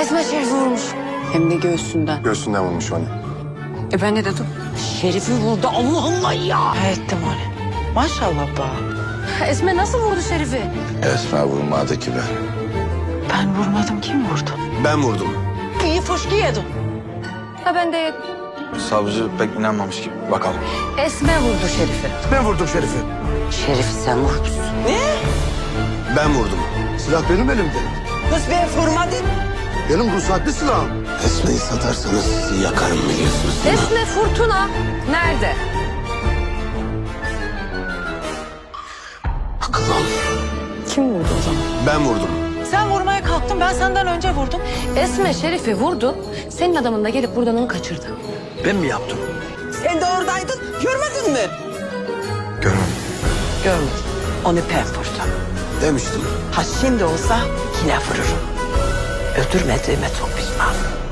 Esme Şerif'i vurmuş. Hem de göğsünden. Göğsünden vurmuş onu. Ben ne dedim? Şerif'i vurdu. Allah Allah ya. He ettim onu. Maşallah bana. Esme nasıl vurdu Şerif'i? Esma vurmadı ki ben. Ben vurmadım, kim vurdu? Ben vurdum. İyi fışkı yedin. Ha ben de yedim. Savcı pek inanmamış gibi. Bakalım. Esme vurdu Şerif'i. Ben vurdum Şerif'i. Şerif'i sen vurmuşsun. Ben vurdum. Silah benim elimde. Kız ben vurmadım. Benim ruhsatlı silahım. Esma'yı satarsanız sizi yakarım biliyorsunuz değil mi? Esme Fırtına nerede? Akıllan. Kim vurdu o zaman? Ben vurdum. Sen vurmaya kalktın, ben senden önce vurdum. Esme Şerif'i vurdu. Senin adamın da gelip buradan onu kaçırdı. Ben mi yaptım? Sen de oradaydın, görmedin mi? Görmedim. Görmedim. Onu ben vurdum. Demiştim. Ha şimdi olsa yine vururum. Öldürmediğime çok pişmanım.